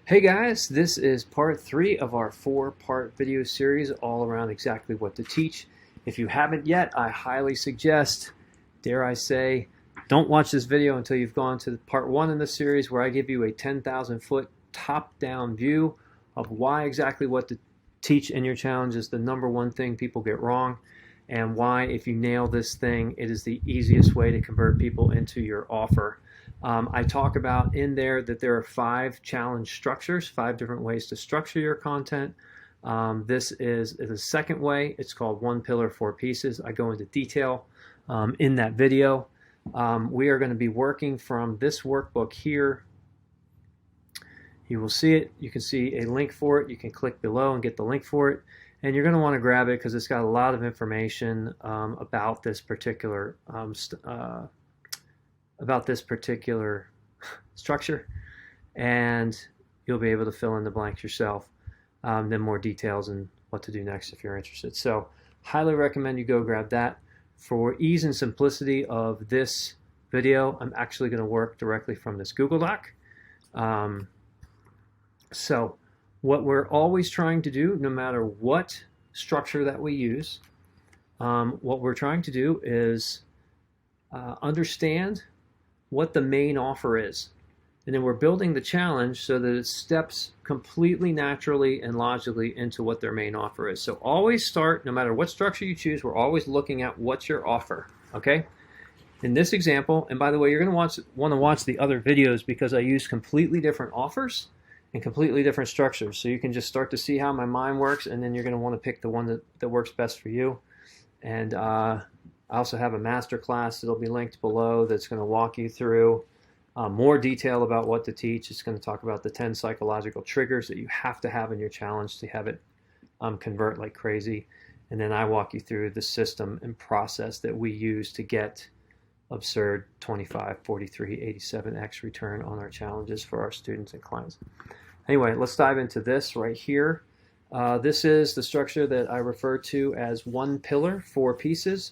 Hey guys, this is part 3 of our 4-part video series all around exactly what to teach. If you haven't yet, I highly suggest, dare I say, don't watch this video until you've gone to part 1 in the series where I give you a 10,000 foot top-down view of why exactly what to teach in your challenge is the number one thing people get wrong, and why if you nail this thing, it is the easiest way to convert people into your offer. I talk about in there that there are 5 challenge structures, 5 different ways to structure your content. This is the second way. It's called 1 pillar, 4 pieces. I go into detail in that video. We are going to be working from this workbook here. You will see it. You can see a link for it. You can click below and get the link for it. And you're going to want to grab it because it's got a lot of information about this particular structure, and you'll be able to fill in the blanks yourself. Then more details and what to do next if you're interested. So highly recommend you go grab that. For ease and simplicity of this video, I'm actually going to work directly from this Google Doc. So what we're always trying to do, no matter what structure that we use, what we're trying to do is understand what the main offer is. And then we're building the challenge so that it steps completely naturally and logically into what their main offer is. So always start, no matter what structure you choose, we're always looking at what's your offer, okay? In this example, and by the way, you're going to want to watch the other videos because I use completely different offers and completely different structures. So you can just start to see how my mind works, and then you're going to want to pick the one that works best for you. And I also have a master class that'll be linked below that's going to walk you through more detail about what to teach. It's going to talk about the 10 psychological triggers that you have to have in your challenge to have it convert like crazy. And then I walk you through the system and process that we use to get absurd 25, 43, 87x return on our challenges for our students and clients. Anyway, let's dive into this right here. This is the structure that I refer to as 1 pillar, 4 pieces.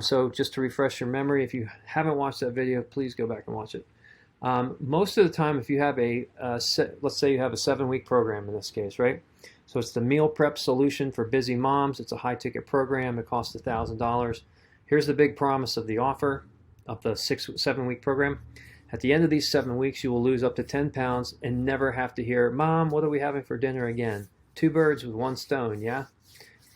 So just to refresh your memory, if you haven't watched that video, please go back and watch it. Most of the time, if you have let's say you have a 7-week program in this case, right? So it's the meal prep solution for busy moms. It's a high-ticket program. It costs $1,000. Here's the big promise of the offer of the 7-week program. At the end of these 7 weeks, you will lose up to 10 pounds and never have to hear, "Mom, what are we having for dinner again?" 2 birds with 1 stone, yeah?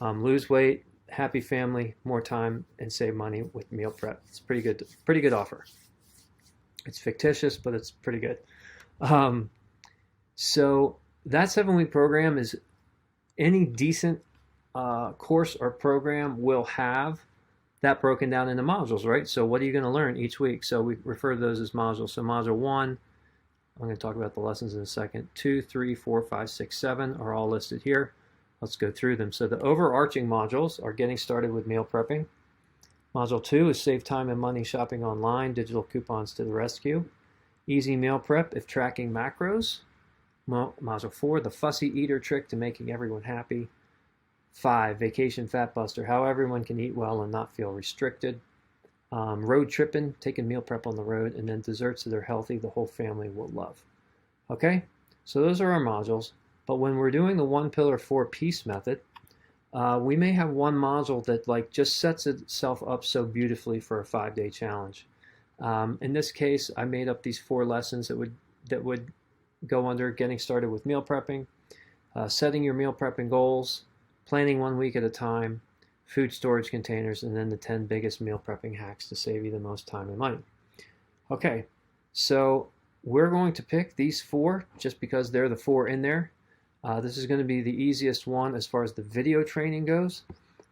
Lose weight, happy family, more time, and save money with meal prep. It's pretty good offer. It's fictitious, but it's pretty good. So that 7-week program is any decent course or program will have that broken down into modules, right? So what are you going to learn each week? So we refer to those as modules. So module 1, I'm going to talk about the lessons in a second. 2, 3, 4, 5, 6, 7 are all listed here. Let's go through them. So the overarching modules are getting started with meal prepping. Module 2 is save time and money shopping online, digital coupons to the rescue. Easy meal prep if tracking macros. Module 4, the fussy eater trick to making everyone happy. 5, vacation fat buster, how everyone can eat well and not feel restricted. Road tripping, taking meal prep on the road, and then desserts that are healthy the whole family will love. Okay, so those are our modules. But when we're doing the 1 pillar, 4 piece method, we may have one module that just sets itself up so beautifully for a 5-day challenge. In this case, I made up these 4 lessons that would go under getting started with meal prepping, setting your meal prepping goals, planning 1 week at a time, food storage containers, and then the 10 biggest meal prepping hacks to save you the most time and money. Okay, so we're going to pick these 4 just because they're the 4 in there. This is going to be the easiest one as far as the video training goes,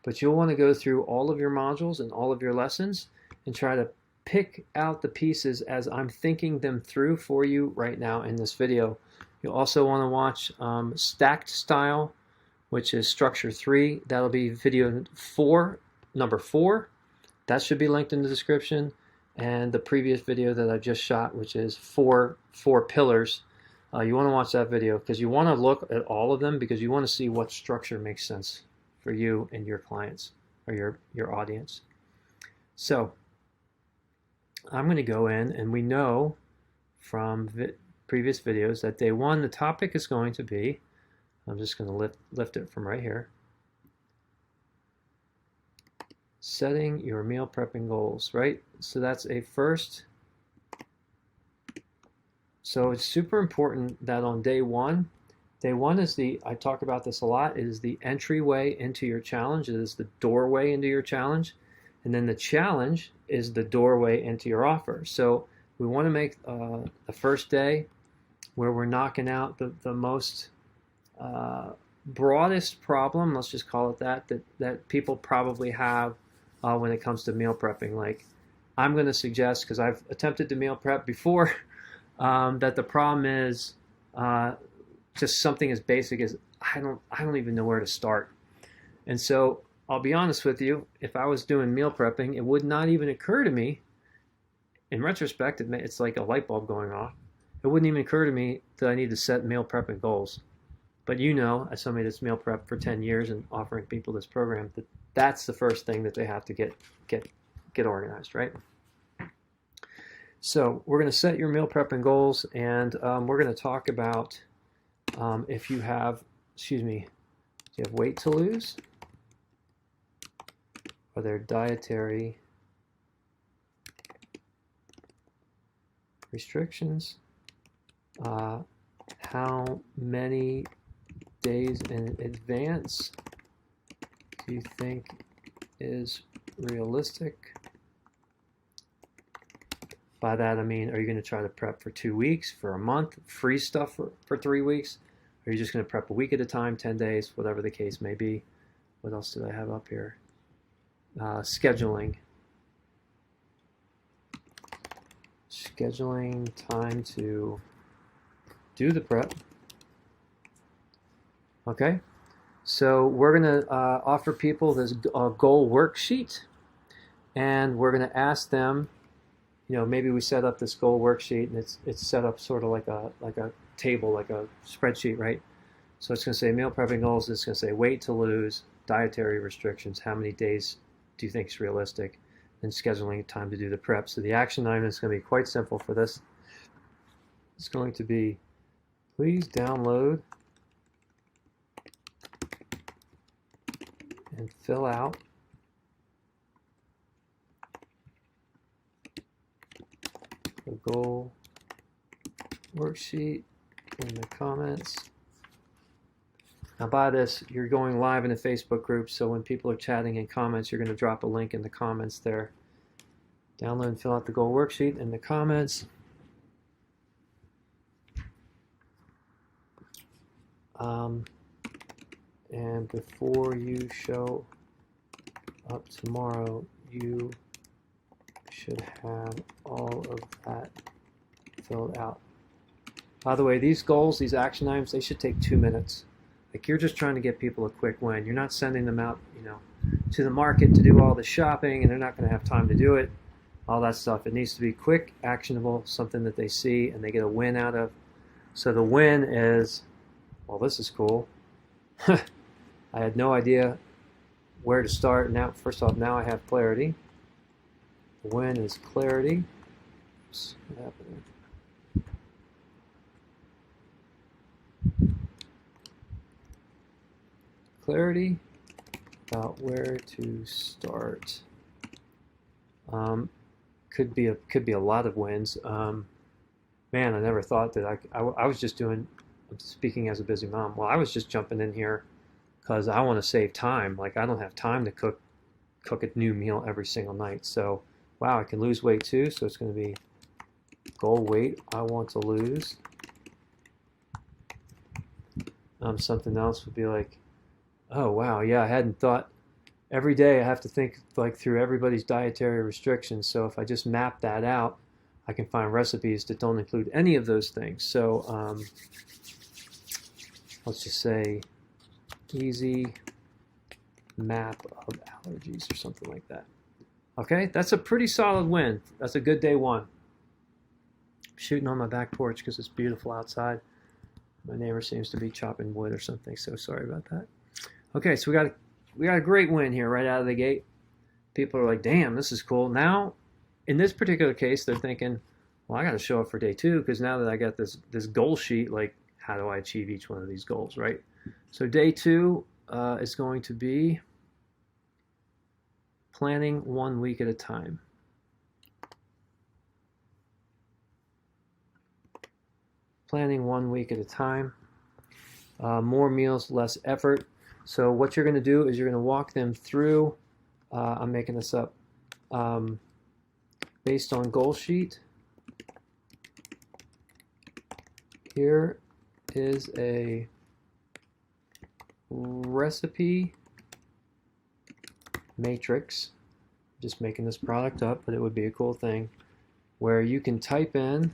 but you'll want to go through all of your modules and all of your lessons and try to pick out the pieces as I'm thinking them through for you right now in this video. You'll also want to watch Stacked Style, which is structure 3. That'll be video 4, number 4. That should be linked in the description. And the previous video that I just shot, which is 4 pillars. You want to watch that video because you want to look at all of them because you want to see what structure makes sense for you and your clients or your audience. So I'm going to go in, and we know from previous videos that day one, the topic is going to be, I'm just going to lift it from right here, setting your meal prepping goals, right? So that's a first. So it's super important that on day one is I talk about this a lot, is the entryway into your challenge. It is the doorway into your challenge. And then the challenge is the doorway into your offer. So we want to make the first day where we're knocking out the most broadest problem, let's just call it that people probably have when it comes to meal prepping. Like, I'm going to suggest, because I've attempted to meal prep before, that the problem is just something as basic as I don't even know where to start. And so I'll be honest with you, if I was doing meal prepping, it would not even occur to me. In retrospect, it's like a light bulb going off. It wouldn't even occur to me that I need to set meal prepping goals. But you know, as somebody that's meal prep for 10 years and offering people this program, that's the first thing that they have to get organized, right? So we're going to set your meal prepping goals, and we're going to talk about if you have, do you have weight to lose? Are there dietary restrictions? How many days in advance do you think is realistic? By that I mean, are you going to try to prep for 2 weeks, for a month, freeze stuff for 3 weeks? Or are you just going to prep a week at a time, 10 days, whatever the case may be? What else did I have up here? Scheduling time to do the prep. Okay, so we're going to offer people this goal worksheet, and we're going to ask them, maybe we set up this goal worksheet, and it's set up sort of like a table, like a spreadsheet, right? So it's going to say meal prepping goals. It's going to say weight to lose, dietary restrictions, how many days do you think is realistic, and scheduling time to do the prep. So the action item is going to be quite simple for this. It's going to be, please download and fill out the goal worksheet in the comments. Now by this, you're going live in a Facebook group, so when people are chatting in comments, you're going to drop a link in the comments there. Download and fill out the goal worksheet in the comments. And before you show up tomorrow, you should have all of that filled out. By the way, these goals, these action items, they should take 2 minutes. Like, you're just trying to get people a quick win. You're not sending them out, to the market to do all the shopping, and they're not going to have time to do it, all that stuff. It needs to be quick, actionable, something that they see and they get a win out of. So the win is, well, this is cool. I had no idea where to start. Now, first off, now I have clarity. The win is clarity. Oops, what happened there? Clarity about where to start. Could be a lot of wins. Man, I never thought that I was just doing. I'm speaking as a busy mom. Well, I was just jumping in here because I want to save time. Like, I don't have time to cook a new meal every single night. So, wow, I can lose weight too. So it's going to be goal weight I want to lose. Something else would be like, oh wow, yeah, I hadn't thought. Every day I have to think like through everybody's dietary restrictions. So if I just map that out, I can find recipes that don't include any of those things. So let's just say easy map of allergies or something like that. Okay, that's a pretty solid win. That's a good day one. I'm shooting on my back porch because it's beautiful outside. My neighbor seems to be chopping wood or something, so sorry about that. Okay, so we got a great win here right out of the gate. People are like, damn, this is cool. Now, in this particular case, they're thinking, well, I got to show up for day 2 because now that I got this goal sheet, like how do I achieve each one of these goals, right? So day 2 is going to be planning 1 week at a time. Planning 1 week at a time. More meals, less effort. So what you're going to do is you're going to walk them through, I'm making this up, based on goal sheet. Here is a recipe matrix. Just making this product up, but it would be a cool thing where you can type in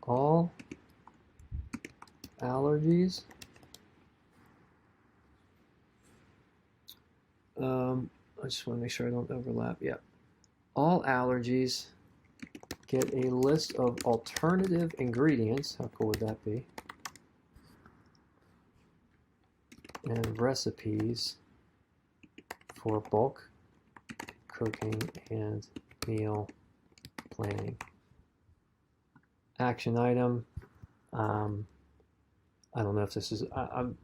all allergies. I just want to make sure I don't overlap. Yep. All allergies, get a list of alternative ingredients. How cool would that be? And recipes for bulk cooking and meal planning. Action item. I don't know if this is,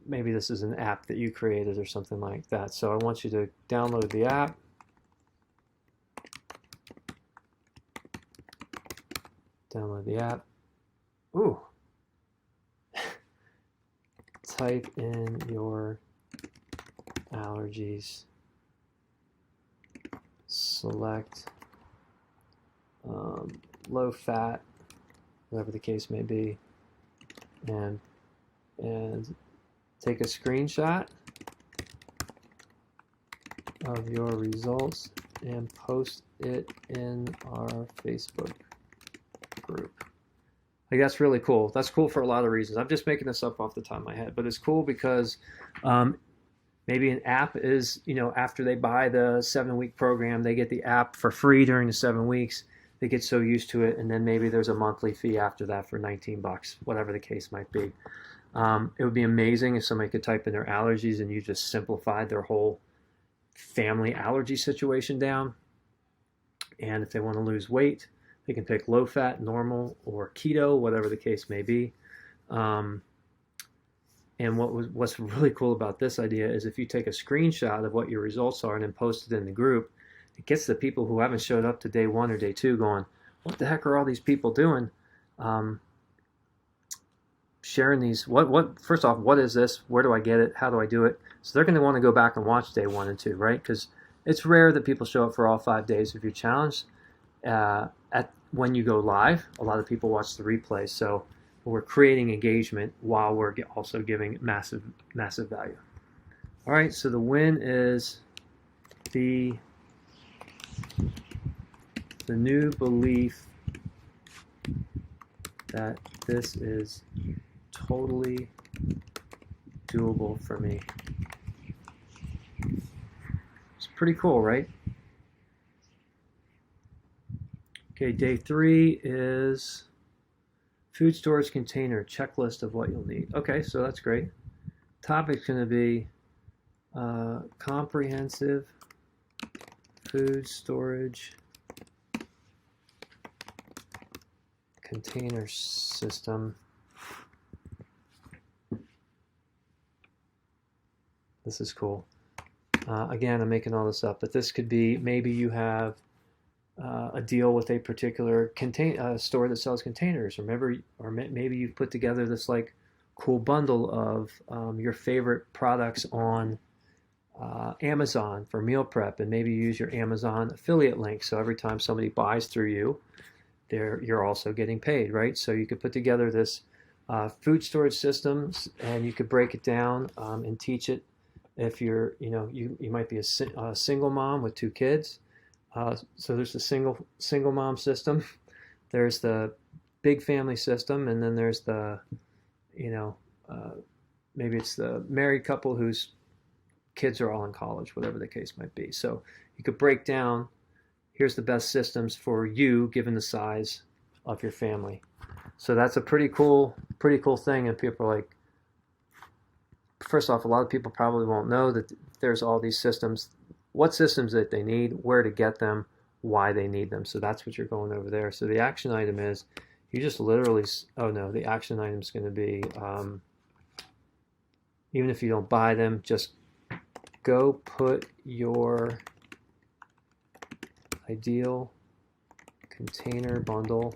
maybe this is an app that you created or something like that. So I want you to download the app. Download the app. Ooh. Type in your allergies. Select low fat, whatever the case may be, and take a screenshot of your results and post it in our Facebook group. Like, that's really cool. That's cool for a lot of reasons. I'm just making this up off the top of my head, but it's cool because maybe an app is, after they buy the 7-week program, they get the app for free during the 7 weeks. They get so used to it, and then maybe there's a monthly fee after that for $19, whatever the case might be. It would be amazing if somebody could type in their allergies and you just simplified their whole family allergy situation down. And if they want to lose weight, they can pick low fat, normal, or keto, whatever the case may be. And what's really cool about this idea is if you take a screenshot of what your results are and then post it in the group, it gets the people who haven't showed up to day 1 or day 2 going, what the heck are all these people doing? Sharing these, first off, what is this? Where do I get it? How do I do it? So they're going to want to go back and watch day 1 and 2, right? Because it's rare that people show up for all 5 days of your challenge. When you go live, a lot of people watch the replay. So we're creating engagement while we're also giving massive, massive value. All right, so the win is the new belief that this is totally doable for me. It's pretty cool, right? Okay, day 3 is food storage container, checklist of what you'll need. Okay, so that's great. Topic's going to be comprehensive food storage container system. This is cool. Again, I'm making all this up, but this could be, maybe you have a deal with a particular store that sells containers, or maybe you've put together this like cool bundle of your favorite products on Amazon for meal prep, and maybe you use your Amazon affiliate link, so every time somebody buys through you, you're also getting paid, right? So you could put together this food storage systems, and you could break it down and teach it. If you're, you might be a single mom with 2 kids. So there's the single mom system, there's the big family system, and then there's the, maybe it's the married couple whose kids are all in college, whatever the case might be. So you could break down, here's the best systems for you given the size of your family. So that's a pretty cool thing, and people are like, first off, a lot of people probably won't know that there's all these systems what systems that they need, where to get them, why they need them. So that's what you're going over there. So the action item is, you just literally, oh no, the action item is going to be, even if you don't buy them, just go put your ideal container bundle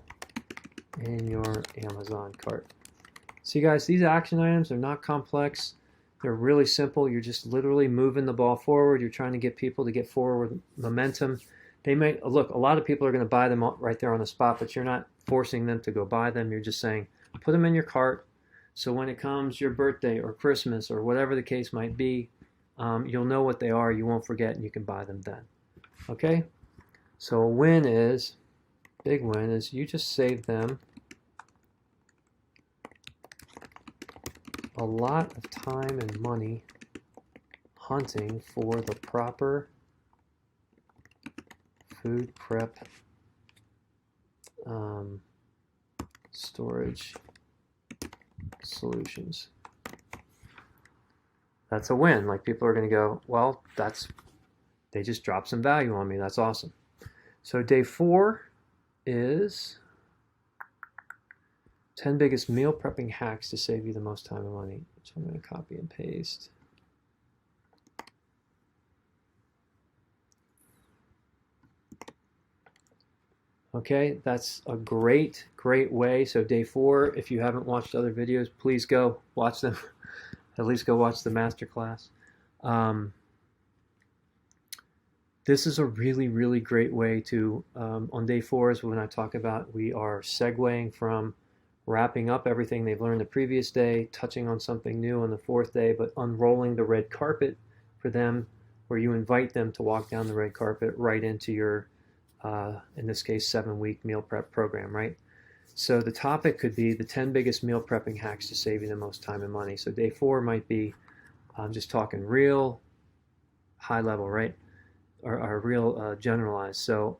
in your Amazon cart. See guys, these action items are not complex. They're really simple. You're just literally moving the ball forward. You're trying to get people to get forward momentum. They may, look, a lot of people are going to buy them right there on the spot, but you're not forcing them to go buy them. You're just saying, put them in your cart. So when it comes your birthday or Christmas or whatever the case might be, you'll know what they are. You won't forget and you can buy them then. Okay? So a win is, big win is you just save them a lot of time and money hunting for the proper food prep storage solutions. That's a win. Like, people are going to go, well, they just dropped some value on me. That's awesome. So day 4 is 10 biggest meal prepping hacks to save you the most time and money, which I'm going to copy and paste. Okay, that's a great way. So day 4, if you haven't watched other videos, please go watch them. At least go watch the masterclass. This is a really great way to, on day 4 is when I talk about, we are segueing from wrapping up everything they've learned the previous day, touching on something new on the 4th day, but unrolling the red carpet for them, where you invite them to walk down the red carpet right into your, in this case, 7-week meal prep program, right? So the topic could be the 10 biggest meal prepping hacks to save you the most time and money. So day 4 might be, I'm just talking real high level, right? Or real generalized. So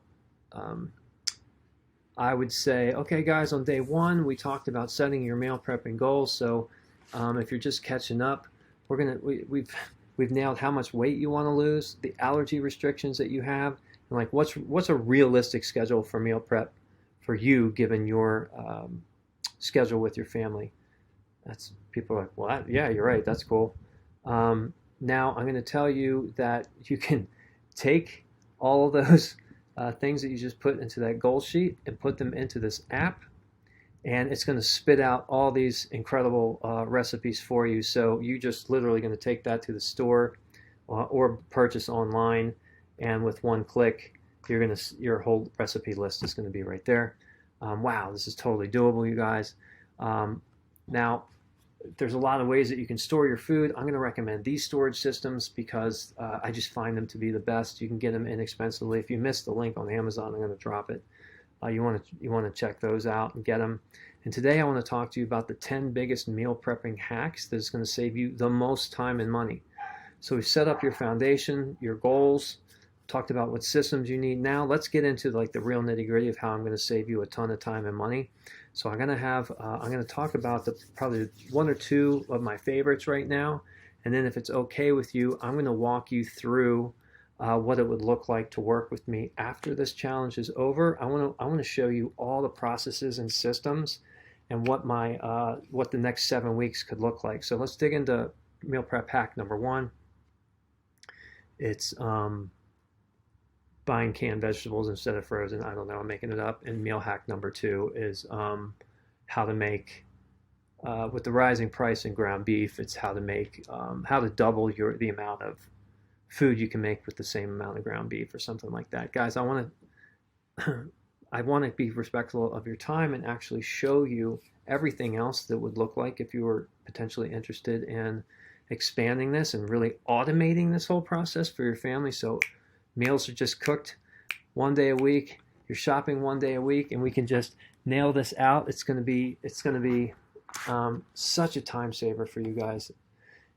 I would say, okay guys, on day 1 we talked about setting your meal prepping goals. So if you're just catching up, we've nailed how much weight you want to lose, the allergy restrictions that you have, and like what's a realistic schedule for meal prep for you given your schedule with your family. That's, people are like, well, yeah, you're right, that's cool. Now I'm going to tell you that you can take all of those things that you just put into that goal sheet and put them into this app, and it's going to spit out all these incredible recipes for you. So you just literally going to take that to the store or purchase online, and with one click, your whole recipe list is going to be right there. Wow, this is totally doable, you guys. Now, there's a lot of ways that you can store your food. I'm going to recommend these storage systems because I just find them to be the best. You can get them inexpensively. If you missed the link on Amazon, I'm going to drop it. You want to check those out and get them. And today I want to talk to you about the 10 biggest meal prepping hacks that's going to save you the most time and money. So we've set up your foundation, your goals, talked about what systems you need. Now let's get into like the real nitty-gritty of how I'm going to save you a ton of time and money. So I'm going to talk about probably 1 or 2 of my favorites right now, and then if it's okay with you, I'm going to walk you through what it would look like to work with me after this challenge is over. I want to show you all the processes and systems and what the next 7 weeks could look like. So let's dig into meal prep hack number 1. It's buying canned vegetables instead of frozen. I don't know, I'm making it up. And meal hack number 2 is how to make, with the rising price in ground beef, it's how to double the amount of food you can make with the same amount of ground beef or something like that. Guys, I want to be respectful of your time and actually show you everything else that would look like if you were potentially interested in expanding this and really automating this whole process for your family. So meals are just cooked 1 day a week. You're shopping 1 day a week, and we can just nail this out. It's going to be such a time saver for you guys.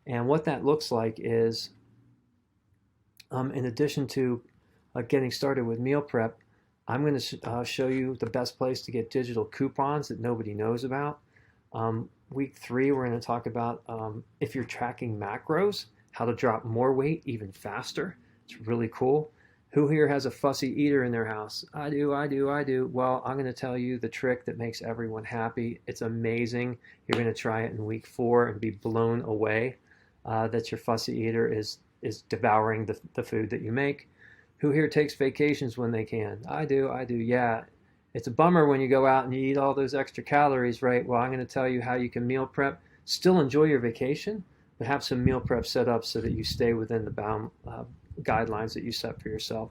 And what that looks like is, in addition to getting started with meal prep, I'm going to show you the best place to get digital coupons that nobody knows about. Week 3, we're going to talk about if you're tracking macros, how to drop more weight even faster. It's really cool. Who here has a fussy eater in their house? I do, I do, I do. Well, I'm going to tell you the trick that makes everyone happy. It's amazing. You're going to try it in week 4 and be blown away that your fussy eater is devouring the food that you make. Who here takes vacations when they can? I do, I do, yeah. It's a bummer when you go out and you eat all those extra calories, right? Well, I'm going to tell you how you can meal prep. Still enjoy your vacation, but have some meal prep set up so that you stay within the guidelines that you set for yourself,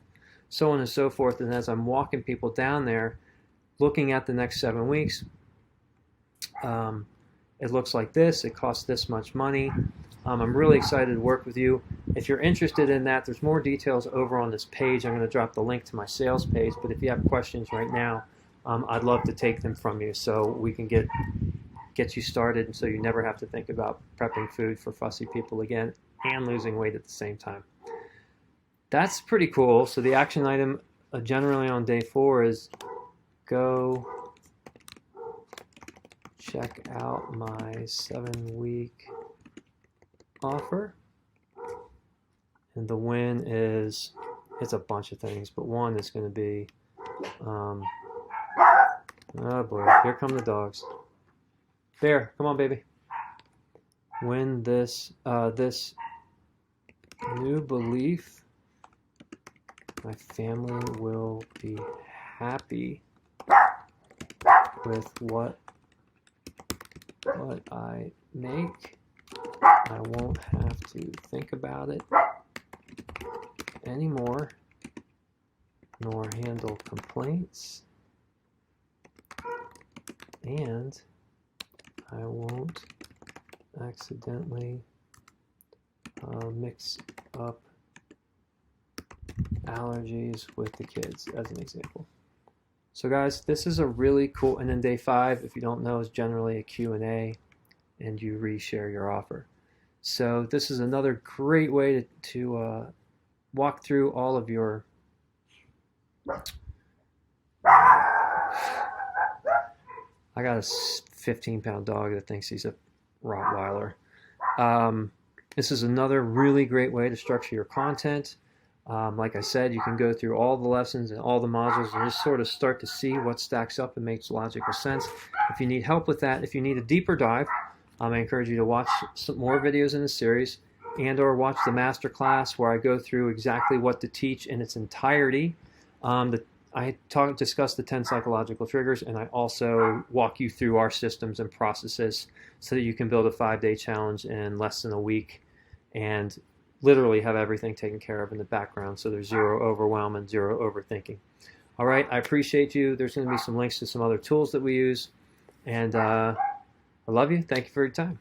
so on and so forth. And as I'm walking people down there, looking at the next 7 weeks, it looks like this. It costs this much money. I'm really excited to work with you. If you're interested in that, there's more details over on this page. I'm going to drop the link to my sales page, but if you have questions right now, I'd love to take them from you so we can get you started and so you never have to think about prepping food for fussy people again and losing weight at the same time. That's pretty cool. So the action item generally on day 4 is go check out my 7-week offer. And the win is, it's a bunch of things, but one is going to be, oh boy, here come the dogs. Bear, come on, baby. Win this, this new belief. My family will be happy with what I make. I won't have to think about it anymore, nor handle complaints, and I won't accidentally mix up allergies with the kids, as an example. So guys, this is a really cool, and then day 5, if you don't know, is generally a Q&A, and you reshare your offer. So this is another great way to walk through all of your I got a 15-pound dog that thinks he's a Rottweiler. This is another really great way to structure your content. Like I said, you can go through all the lessons and all the modules and just sort of start to see what stacks up and makes logical sense. If you need help with that, if you need a deeper dive, I encourage you to watch some more videos in the series and/or watch the masterclass where I go through exactly what to teach in its entirety. I discuss the 10 psychological triggers, and I also walk you through our systems and processes so that you can build a 5-day challenge in less than a week and literally have everything taken care of in the background so there's zero overwhelm and zero overthinking. All right, I appreciate you. There's going to be some links to some other tools that we use, and I love you. Thank you for your time.